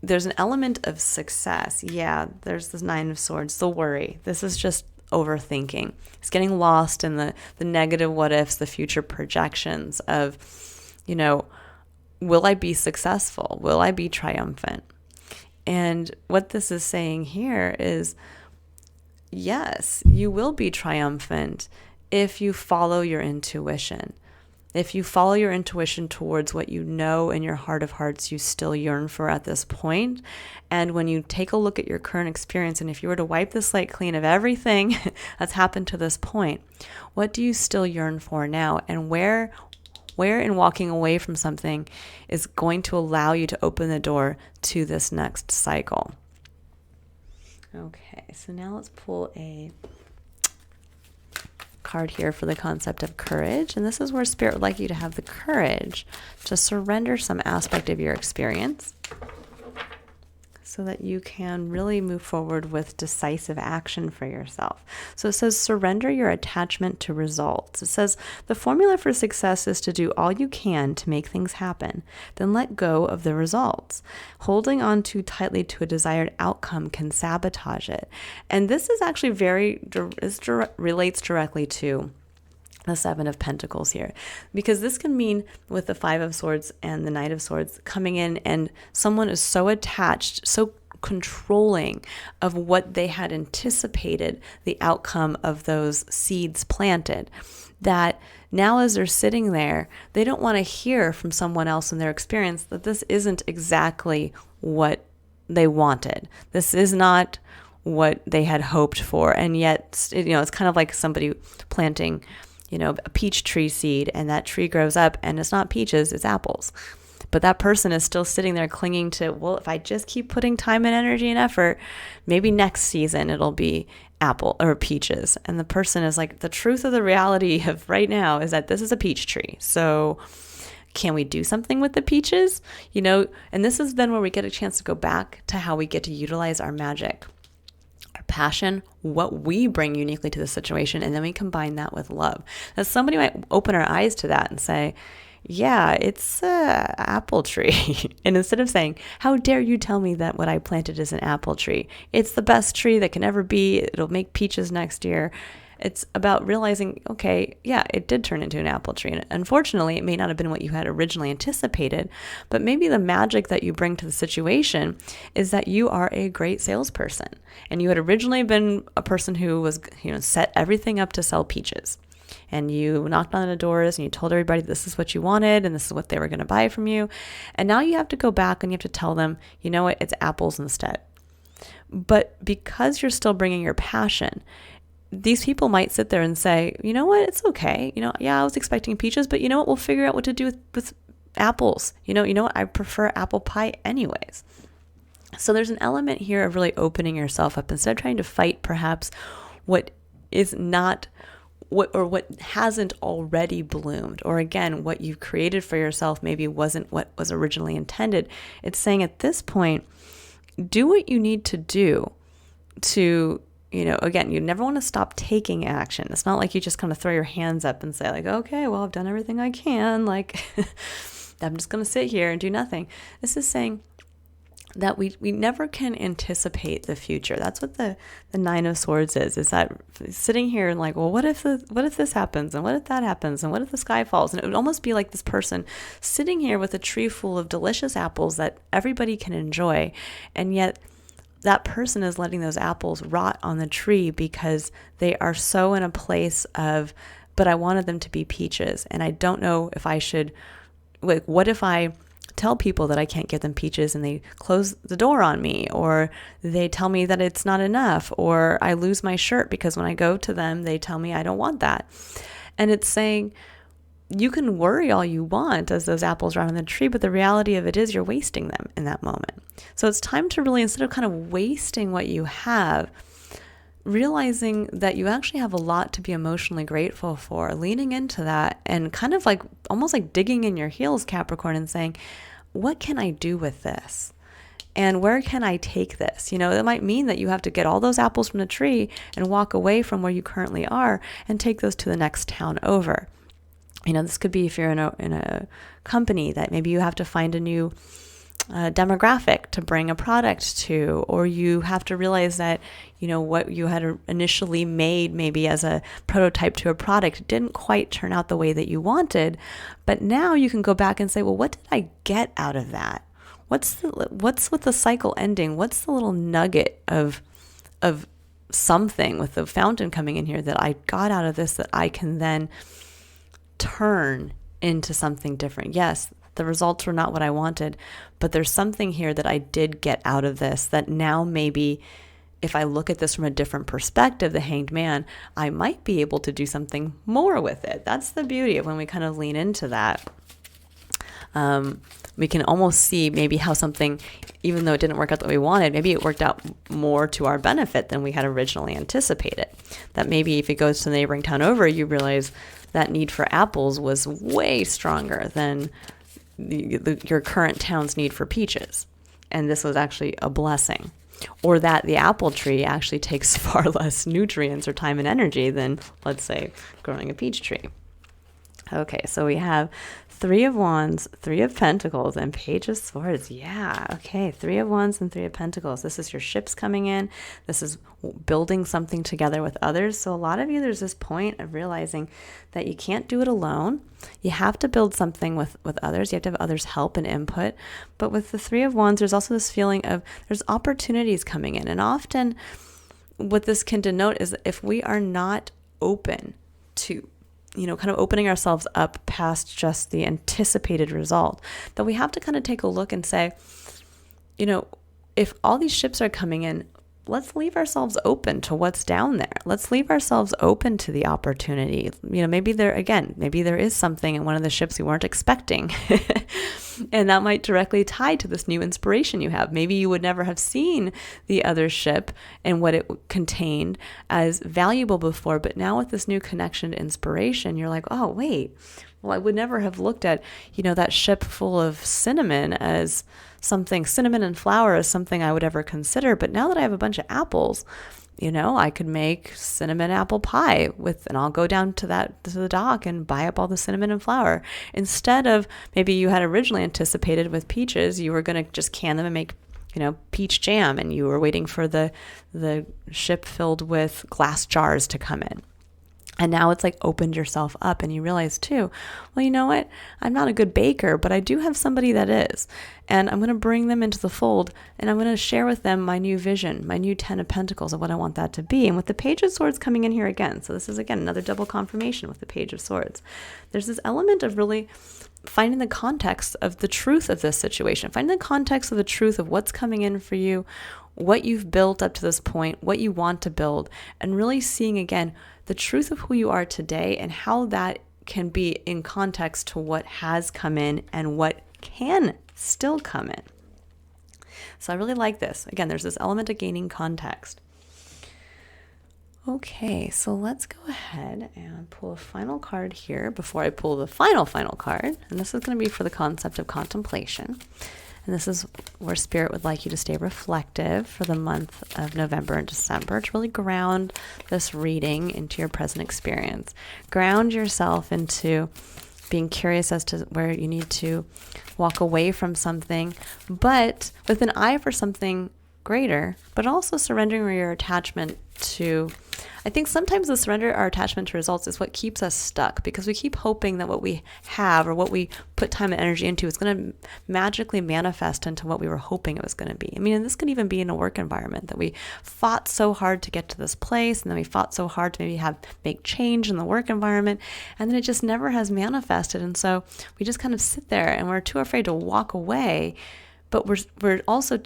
there's an element of success. Yeah, there's this 9 of Swords, the worry. This is just overthinking. It's getting lost in the negative what ifs, the future projections of, will I be successful? Will I be triumphant? And what this is saying here is, yes, you will be triumphant if you follow your intuition. If you follow your intuition towards what you know in your heart of hearts you still yearn for at this point. And when you take a look at your current experience, and if you were to wipe the slate clean of everything that's happened to this point, what do you still yearn for now? And where in walking away from something is going to allow you to open the door to this next cycle? Okay, so now let's pull a card here for the concept of courage. And this is where Spirit would like you to have the courage to surrender some aspect of your experience so that you can really move forward with decisive action for yourself. So it says, surrender your attachment to results. It says, the formula for success is to do all you can to make things happen, then let go of the results. Holding on too tightly to a desired outcome can sabotage it. And this is actually relates directly to the 7 of Pentacles here, because this can mean with the 5 of Swords and the Knight of Swords coming in, and someone is so attached, so controlling of what they had anticipated the outcome of those seeds planted, that now as they're sitting there, they don't want to hear from someone else in their experience that this isn't exactly what they wanted. This is not what they had hoped for. And yet, it's kind of like somebody planting a peach tree seed, and that tree grows up and it's not peaches, it's apples. But that person is still sitting there clinging to, well, if I just keep putting time and energy and effort, maybe next season it'll be apple or peaches. And the person is like, the truth of the reality of right now is that this is a peach tree. So can we do something with the peaches? And this is then where we get a chance to go back to how we get to utilize our magic, passion, what we bring uniquely to the situation, and then we combine that with love. Now, somebody might open our eyes to that and say, yeah, it's an apple tree. And instead of saying, how dare you tell me that what I planted is an apple tree? It's the best tree that can ever be. It'll make peaches next year. It's about realizing, okay, yeah, it did turn into an apple tree. And unfortunately, it may not have been what you had originally anticipated, but maybe the magic that you bring to the situation is that you are a great salesperson. And you had originally been a person who was, set everything up to sell peaches. And you knocked on the doors and you told everybody this is what you wanted and this is what they were going to buy from you. And now you have to go back and you have to tell them, you know what, it's apples instead. But because you're still bringing your passion, these people might sit there and say, you know what, it's okay. Yeah, I was expecting peaches, but you know what, we'll figure out what to do with apples. You know what? I prefer apple pie anyways. So there's an element here of really opening yourself up instead of trying to fight perhaps what is not what hasn't already bloomed, or again, what you've created for yourself maybe wasn't what was originally intended. It's saying at this point, do what you need to do to, again, you never want to stop taking action. It's not like you just kind of throw your hands up and say like, okay, well, I've done everything I can. Like, I'm just going to sit here and do nothing. This is saying that we never can anticipate the future. That's what the Nine of Swords is that sitting here and like, well, what if this happens? And what if that happens? And what if the sky falls? And it would almost be like this person sitting here with a tree full of delicious apples that everybody can enjoy. And yet that person is letting those apples rot on the tree because they are so in a place of, but I wanted them to be peaches. And I don't know if I should, like, what if I tell people that I can't give them peaches and they close the door on me, or they tell me that it's not enough, or I lose my shirt because when I go to them, they tell me I don't want that. And it's saying you can worry all you want as those apples rot on the tree, but the reality of it is you're wasting them in that moment. So it's time to really, instead of kind of wasting what you have, realizing that you actually have a lot to be emotionally grateful for, leaning into that and kind of like almost like digging in your heels, Capricorn, and saying, what can I do with this? And where can I take this? It might mean that you have to get all those apples from the tree and walk away from where you currently are and take those to the next town over. This could be if you're in a company that maybe you have to find a new demographic to bring a product to, or you have to realize that what you had initially made maybe as a prototype to a product didn't quite turn out the way that you wanted, but now you can go back and say, well, what did I get out of that? What's with the cycle ending? What's the little nugget of something with the fountain coming in here that I got out of this that I can then turn into something different? Yes, the results were not what I wanted, but there's something here that I did get out of this that now maybe if I look at this from a different perspective, the Hanged Man, I might be able to do something more with it. That's the beauty of when we kind of lean into that. We can almost see maybe how something, even though it didn't work out the way we wanted, maybe it worked out more to our benefit than we had originally anticipated. That maybe if it goes to the neighboring town over, you realize that need for apples was way stronger than your current town's need for peaches. And this was actually a blessing. Or that the apple tree actually takes far less nutrients or time and energy than, let's say, growing a peach tree. Okay, so we have Three of Wands, Three of Pentacles, and Page of Swords. Yeah, okay, Three of Wands and Three of Pentacles. This is your ships coming in. This is building something together with others. So a lot of you, there's this point of realizing that you can't do it alone. You have to build something with others. You have to have others' help and input. But with the Three of Wands, there's also this feeling of there's opportunities coming in. And often what this can denote is if we are not open to kind of opening ourselves up past just the anticipated result, that we have to kind of take a look and say, if all these ships are coming in, let's leave ourselves open to what's down there. Let's leave ourselves open to the opportunity. Maybe there is something in one of the ships we weren't expecting. And that might directly tie to this new inspiration you have. Maybe you would never have seen the other ship and what it contained as valuable before, but now with this new connection to inspiration, you're like, oh, wait, well, I would never have looked at, that ship full of cinnamon as something, cinnamon and flour as something I would ever consider. But now that I have a bunch of apples, I could make cinnamon apple pie and I'll go down to the dock and buy up all the cinnamon and flour. Instead of maybe you had originally anticipated with peaches, you were going to just can them and make, peach jam, and you were waiting for the ship filled with glass jars to come in. And now it's like opened yourself up and you realize too, well, you know what? I'm not a good baker, but I do have somebody that is. And I'm going to bring them into the fold and I'm going to share with them my new vision, my new 10 of Pentacles of what I want that to be. And with the Page of Swords coming in here again, so this is again another double confirmation with the Page of Swords. There's this element of really finding the context of the truth of this situation, finding the context of the truth of what's coming in for you, what you've built up to this point, what you want to build, and really seeing again the truth of who you are today and how that can be in context to what has come in and what can still come in. So I really like this. Again, there's this element of gaining context. Okay, so let's go ahead and pull a final card here before I pull the final card. And this is going to be for the concept of contemplation. And this is where Spirit would like you to stay reflective for the month of November and December to really ground this reading into your present experience. Ground yourself into being curious as to where you need to walk away from something, but with an eye for something greater, but also surrendering your attachment to, I think sometimes the surrender our attachment to results is what keeps us stuck, because we keep hoping that what we have or what we put time and energy into is going to magically manifest into what we were hoping it was going to be. I mean, and this could even be in a work environment that we fought so hard to get to this place, and then we fought so hard to maybe make change in the work environment, and then it just never has manifested. And so we just kind of sit there and we're too afraid to walk away. But we're also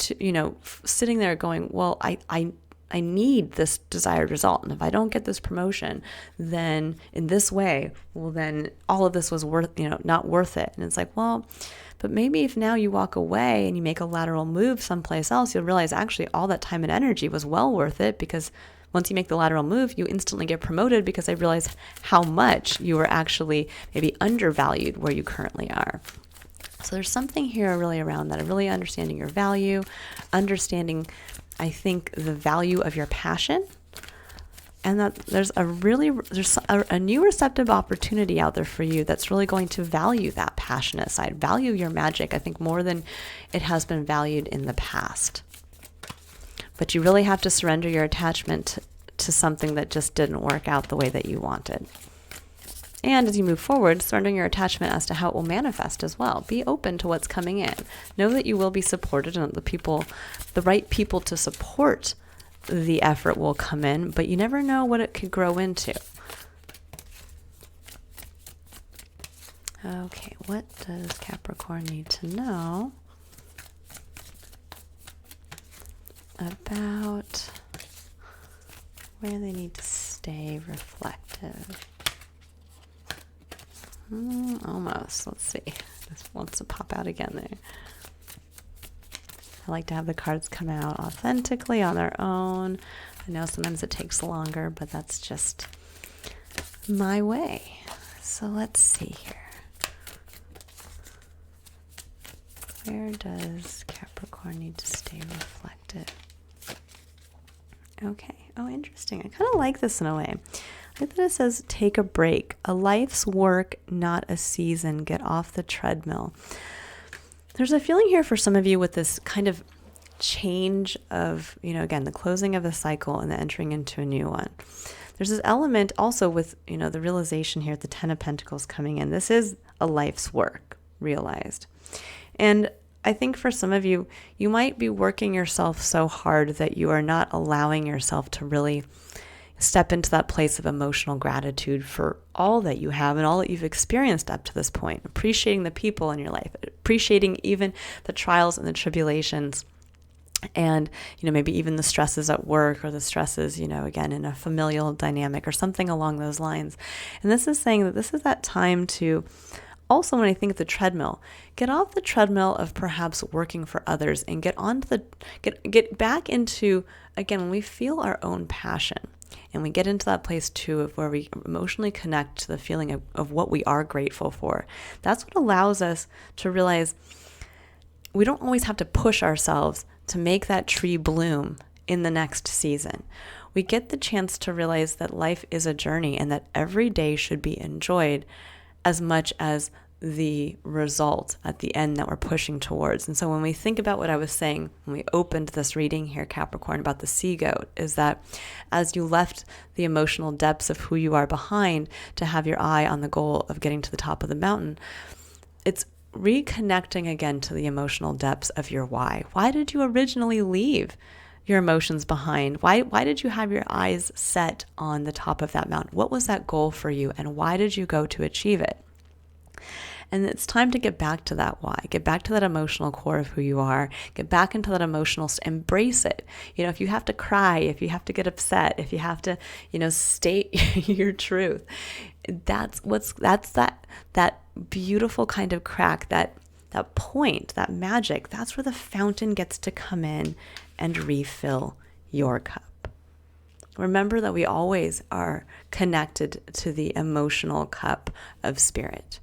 sitting there going, well, I need this desired result. And if I don't get this promotion, then in this way, well, then all of this was not worth it. And it's like, well, but maybe if now you walk away and you make a lateral move someplace else, you'll realize actually all that time and energy was well worth it, because once you make the lateral move, you instantly get promoted because I realize how much you were actually maybe undervalued where you currently are. So there's something here really around that, really understanding your value, understanding, I think, the value of your passion, and that there's a new receptive opportunity out there for you that's really going to value that passionate side, value your magic, I think, more than it has been valued in the past. But you really have to surrender your attachment to something that just didn't work out the way that you wanted. And as you move forward, surrendering your attachment as to how it will manifest as well. Be open to what's coming in. Know that you will be supported, and the right people to support the effort will come in, but you never know what it could grow into. Okay, what does Capricorn need to know about where they need to stay reflective? Almost. Let's see. This wants to pop out again there. I like to have the cards come out authentically on their own. I know sometimes it takes longer, but that's just my way. So let's see here. Where does Capricorn need to stay reflective? Okay. Oh, interesting. I kind of like this in a way. I like that it says, take a break. A life's work, not a season. Get off the treadmill. There's a feeling here for some of you with this kind of change of, again, the closing of a cycle and the entering into a new one. There's this element also with, the realization here, the 10 of Pentacles coming in. This is a life's work realized. And I think for some of you, you might be working yourself so hard that you are not allowing yourself to really step into that place of emotional gratitude for all that you have and all that you've experienced up to this point, appreciating the people in your life, appreciating even the trials and the tribulations, and, maybe even the stresses at work or the stresses, again, in a familial dynamic or something along those lines. And this is saying that this is that time to also, when I think of the treadmill, get off the treadmill of perhaps working for others and get back into, again, when we feel our own passion. And we get into that place too of where we emotionally connect to the feeling of what we are grateful for. That's what allows us to realize we don't always have to push ourselves to make that tree bloom in the next season. We get the chance to realize that life is a journey and that every day should be enjoyed as much as the result at the end that we're pushing towards. And so when we think about what I was saying when we opened this reading here, Capricorn, about the sea goat, is that as you left the emotional depths of who you are behind to have your eye on the goal of getting to the top of the mountain, it's reconnecting again to the emotional depths of your why. Why did you originally leave your emotions behind? Why did you have your eyes set on the top of that mountain? What was that goal for you, and why did you go to achieve it? And it's time to get back to that why, get back to that emotional core of who you are, get back into that emotional, embrace it. If you have to cry, if you have to get upset, if you have to, state your truth, that's that beautiful kind of crack, that point, that magic. That's where the fountain gets to come in and refill your cup. Remember that we always are connected to the emotional cup of spirit.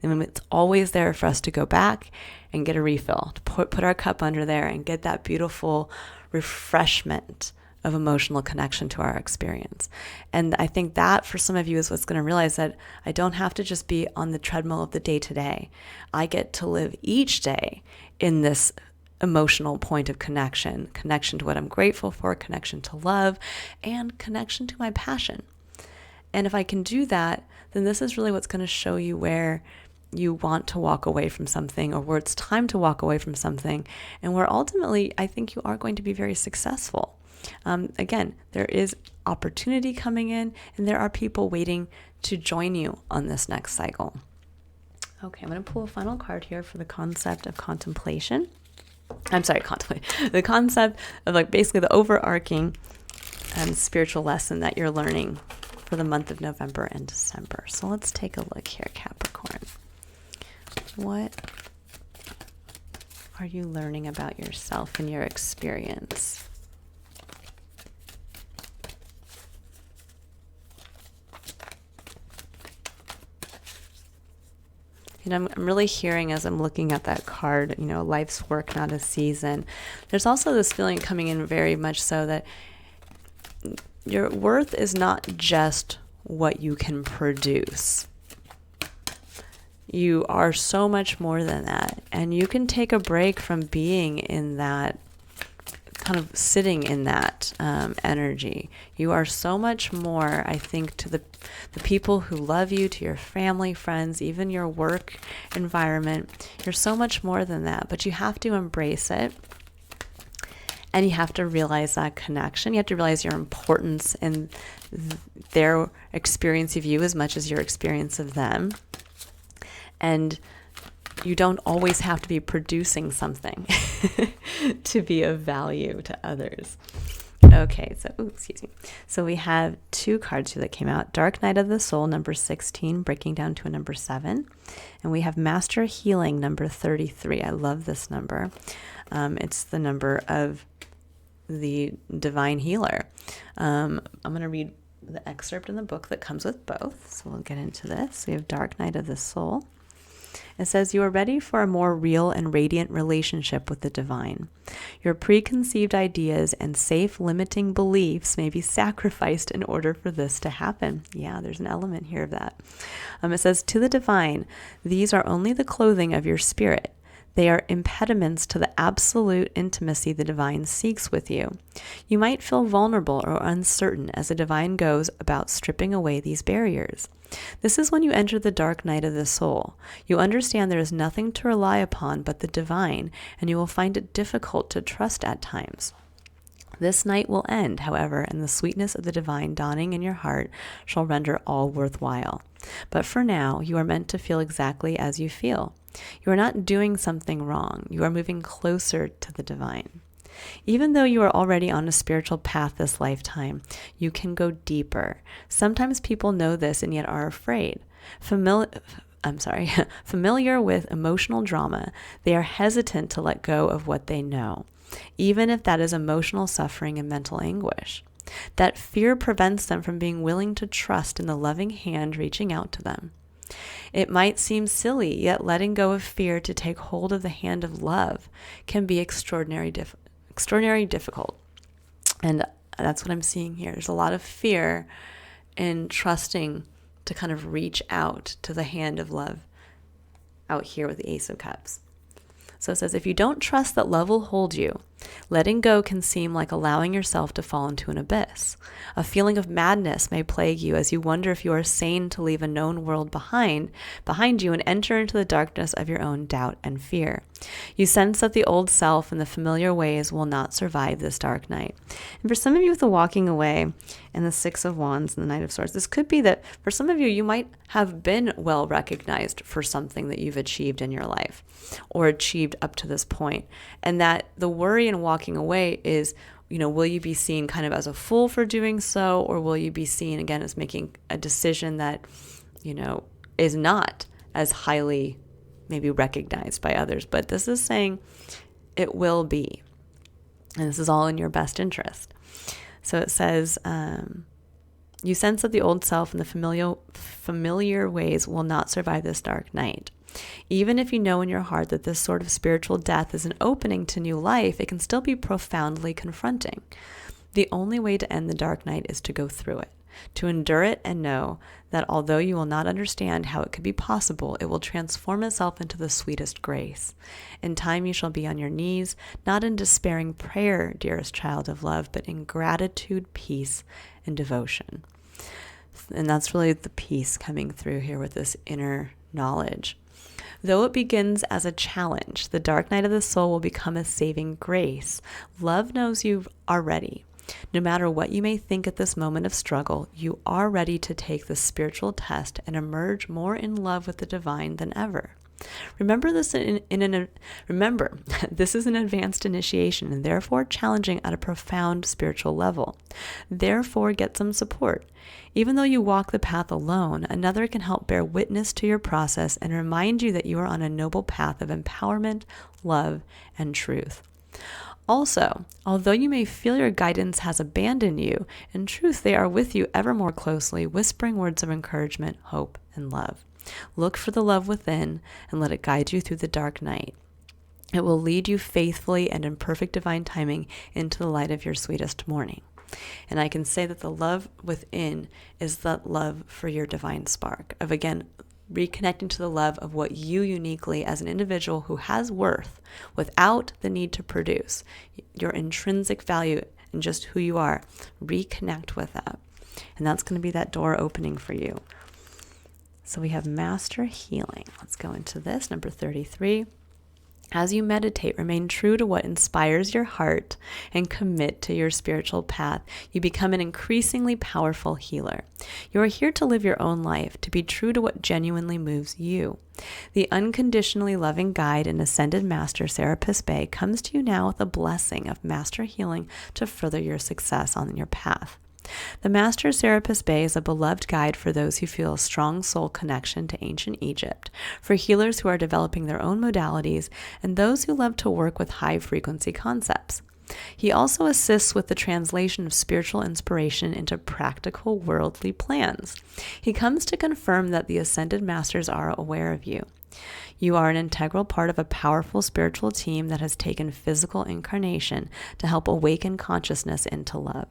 And it's always there for us to go back and get a refill, to put our cup under there and get that beautiful refreshment of emotional connection to our experience. And I think that for some of you is what's going to realize that I don't have to just be on the treadmill of the day to day. I get to live each day in this emotional point of connection to what I'm grateful for, connection to love, and connection to my passion. And if I can do that, then this is really what's going to show you where you want to walk away from something, or where it's time to walk away from something, and where ultimately I think you are going to be very successful. Again, there is opportunity coming in, and there are people waiting to join you on this next cycle. Okay, I'm going to pull a final card here for the concept of contemplation. The concept of like basically the overarching spiritual lesson that you're learning for the month of November and December. So let's take a look here, Capricorn. What are you learning about yourself and your experience? I'm really hearing, as I'm looking at that card, life's work, not a season. There's also this feeling coming in very much so that your worth is not just what you can produce. You are so much more than that. And you can take a break from being in that, kind of sitting in that energy. You are so much more, I think, to the people who love you, to your family, friends, even your work environment. You're so much more than that, but you have to embrace it. And you have to realize that connection. You have to realize your importance in their experience of you as much as your experience of them. And you don't always have to be producing something to be of value to others. Okay, so we have two cards here that came out. Dark Night of the Soul, number 16, breaking down to a number 7. And we have Master Healing, number 33. I love this number. It's the number of the divine healer. I'm going to read the excerpt in the book that comes with both. So we'll get into this. We have Dark Night of the Soul. It says, you are ready for a more real and radiant relationship with the divine. Your preconceived ideas and safe limiting beliefs may be sacrificed in order for this to happen. Yeah, there's an element here of that. It says, to the divine, these are only the clothing of your spirit. They are impediments to the absolute intimacy the divine seeks with you. You might feel vulnerable or uncertain as the divine goes about stripping away these barriers. This is when you enter the dark night of the soul. You understand there is nothing to rely upon but the divine, and you will find it difficult to trust at times. This night will end, however, and the sweetness of the divine dawning in your heart shall render all worthwhile. But for now, you are meant to feel exactly as you feel. You are not doing something wrong. You are moving closer to the divine. Even though you are already on a spiritual path this lifetime, you can go deeper. Sometimes people know this and yet are afraid. Familiar with emotional drama, they are hesitant to let go of what they know, even if that is emotional suffering and mental anguish. That fear prevents them from being willing to trust in the loving hand reaching out to them. It might seem silly, yet letting go of fear to take hold of the hand of love can be extraordinarily difficult. And that's what I'm seeing here. There's a lot of fear in trusting to kind of reach out to the hand of love out here with the Ace of Cups. So it says, if you don't trust that love will hold you, letting go can seem like allowing yourself to fall into an abyss. A feeling of madness may plague you as you wonder if you are sane to leave a known world behind you and enter into the darkness of your own doubt and fear. You sense that the old self and the familiar ways will not survive this dark night. And for some of you with the walking away and the Six of Wands and the Knight of Swords, this could be that for some of you, you might have been well recognized for something that you've achieved in your life or achieved up to this point. And that the worry in walking away is, will you be seen kind of as a fool for doing so, or will you be seen again as making a decision that is not as highly maybe recognized by others. But this is saying it will be. And this is all in your best interest. So it says, you sense that the old self and the familiar ways will not survive this dark night. Even if you know in your heart that this sort of spiritual death is an opening to new life, it can still be profoundly confronting. The only way to end the dark night is to go through it, to endure it and know that although you will not understand how it could be possible, it will transform itself into the sweetest grace. In time you shall be on your knees, not in despairing prayer, dearest child of love, but in gratitude, peace, and devotion. And that's really the peace coming through here with this inner knowledge. Though it begins as a challenge, the dark night of the soul will become a saving grace. Love knows you are ready. No matter what you may think at this moment of struggle, you are ready to take the spiritual test and emerge more in love with the divine than ever. Remember, this is an advanced initiation and therefore challenging at a profound spiritual level. Therefore, get some support. Even though you walk the path alone, another can help bear witness to your process and remind you that you are on a noble path of empowerment, love, and truth. Also, although you may feel your guidance has abandoned you, in truth they are with you ever more closely, whispering words of encouragement, hope, and love. Look for the love within and let it guide you through the dark night. It will lead you faithfully and in perfect divine timing into the light of your sweetest morning. And I can say that the love within is that love for your divine spark of, again, reconnecting to the love of what you uniquely as an individual who has worth without the need to produce, your intrinsic value and just who you are. Reconnect with that. And that's going to be that door opening for you. So we have master healing. Let's go into this, number 33. As you meditate, remain true to what inspires your heart and commit to your spiritual path. You become an increasingly powerful healer. You are here to live your own life, to be true to what genuinely moves you. The unconditionally loving guide and ascended master, Serapis Bey, comes to you now with a blessing of master healing to further your success on your path. The Master Serapis Bey is a beloved guide for those who feel a strong soul connection to ancient Egypt, for healers who are developing their own modalities, and those who love to work with high-frequency concepts. He also assists with the translation of spiritual inspiration into practical worldly plans. He comes to confirm that the Ascended Masters are aware of you. You are an integral part of a powerful spiritual team that has taken physical incarnation to help awaken consciousness into love.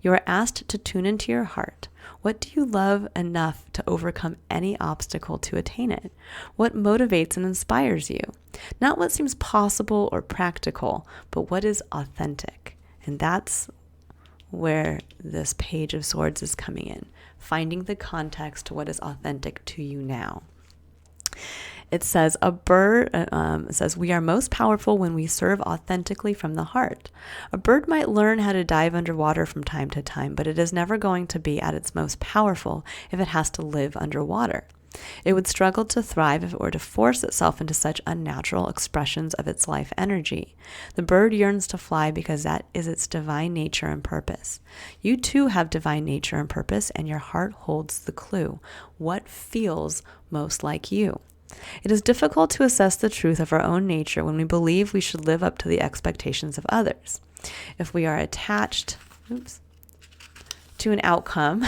You are asked to tune into your heart. What do you love enough to overcome any obstacle to attain it? What motivates and inspires you? Not what seems possible or practical, but what is authentic. And that's where this Page of Swords is coming in, finding the context to what is authentic to you now. It says, we are most powerful when we serve authentically from the heart. A bird might learn how to dive underwater from time to time, but it is never going to be at its most powerful if it has to live underwater. It would struggle to thrive if it were to force itself into such unnatural expressions of its life energy. The bird yearns to fly because that is its divine nature and purpose. You too have divine nature and purpose, and your heart holds the clue. What feels most like you? It is difficult to assess the truth of our own nature when we believe we should live up to the expectations of others. If we are attached to an outcome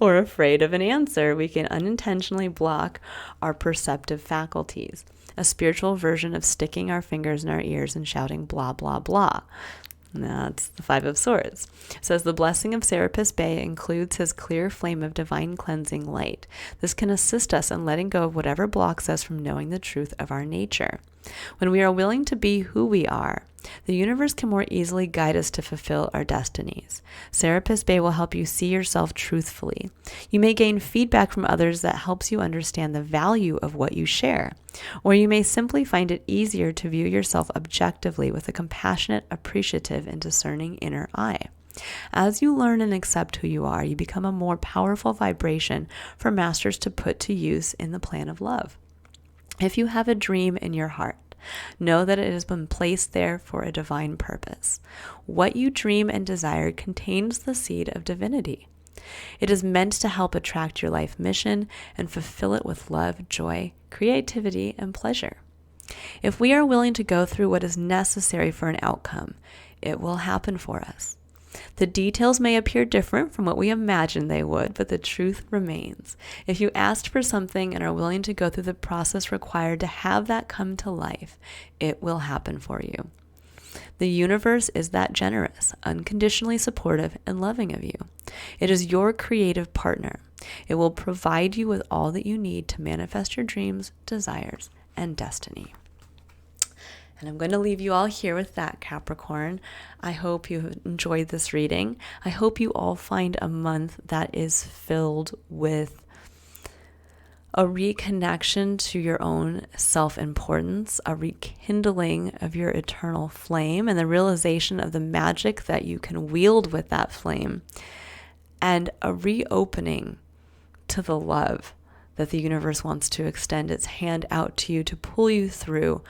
or afraid of an answer, we can unintentionally block our perceptive faculties, a spiritual version of sticking our fingers in our ears and shouting blah, blah, blah. That's the Five of Swords. It says the blessing of Serapis Bey includes his clear flame of divine cleansing light. This can assist us in letting go of whatever blocks us from knowing the truth of our nature. When we are willing to be who we are, the universe can more easily guide us to fulfill our destinies. Serapis Bey will help you see yourself truthfully. You may gain feedback from others that helps you understand the value of what you share, or you may simply find it easier to view yourself objectively with a compassionate, appreciative, and discerning inner eye. As you learn and accept who you are, you become a more powerful vibration for masters to put to use in the plan of love. If you have a dream in your heart, know that it has been placed there for a divine purpose. What you dream and desire contains the seed of divinity. It is meant to help attract your life mission and fulfill it with love, joy, creativity, and pleasure. If we are willing to go through what is necessary for an outcome, it will happen for us. The details may appear different from what we imagined they would, but the truth remains. If you asked for something and are willing to go through the process required to have that come to life, it will happen for you. The universe is that generous, unconditionally supportive, and loving of you. It is your creative partner. It will provide you with all that you need to manifest your dreams, desires, and destiny. And I'm going to leave you all here with that, Capricorn. I hope you have enjoyed this reading. I hope you all find a month that is filled with a reconnection to your own self-importance, a rekindling of your eternal flame, and the realization of the magic that you can wield with that flame, and a reopening to the love that the universe wants to extend its hand out to you to pull you through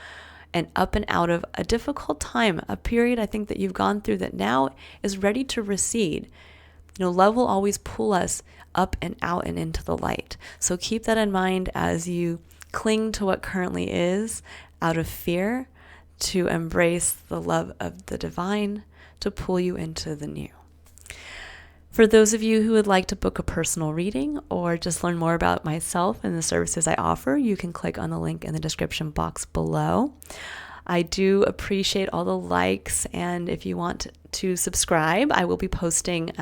and up and out of a difficult time, a period I think that you've gone through that now is ready to recede. Love will always pull us up and out and into the light. So keep that in mind as you cling to what currently is out of fear, to embrace the love of the divine, to pull you into the new. For those of you who would like to book a personal reading or just learn more about myself and the services I offer, you can click on the link in the description box below. I do appreciate all the likes, and if you want to subscribe, I will be posting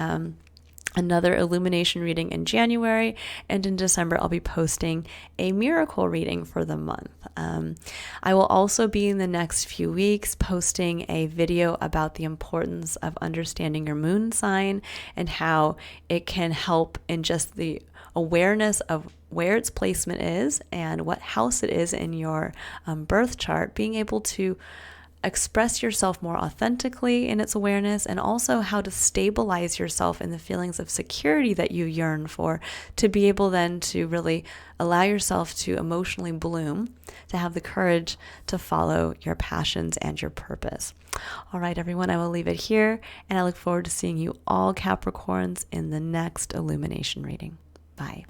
another illumination reading in January, and in December I'll be posting a miracle reading for the month. I will also be in the next few weeks posting a video about the importance of understanding your moon sign and how it can help in just the awareness of where its placement is and what house it is in your birth chart, being able to express yourself more authentically in its awareness, and also how to stabilize yourself in the feelings of security that you yearn for, to be able then to really allow yourself to emotionally bloom, to have the courage to follow your passions and your purpose. All right, everyone, I will leave it here, and I look forward to seeing you all Capricorns in the next illumination reading. Bye.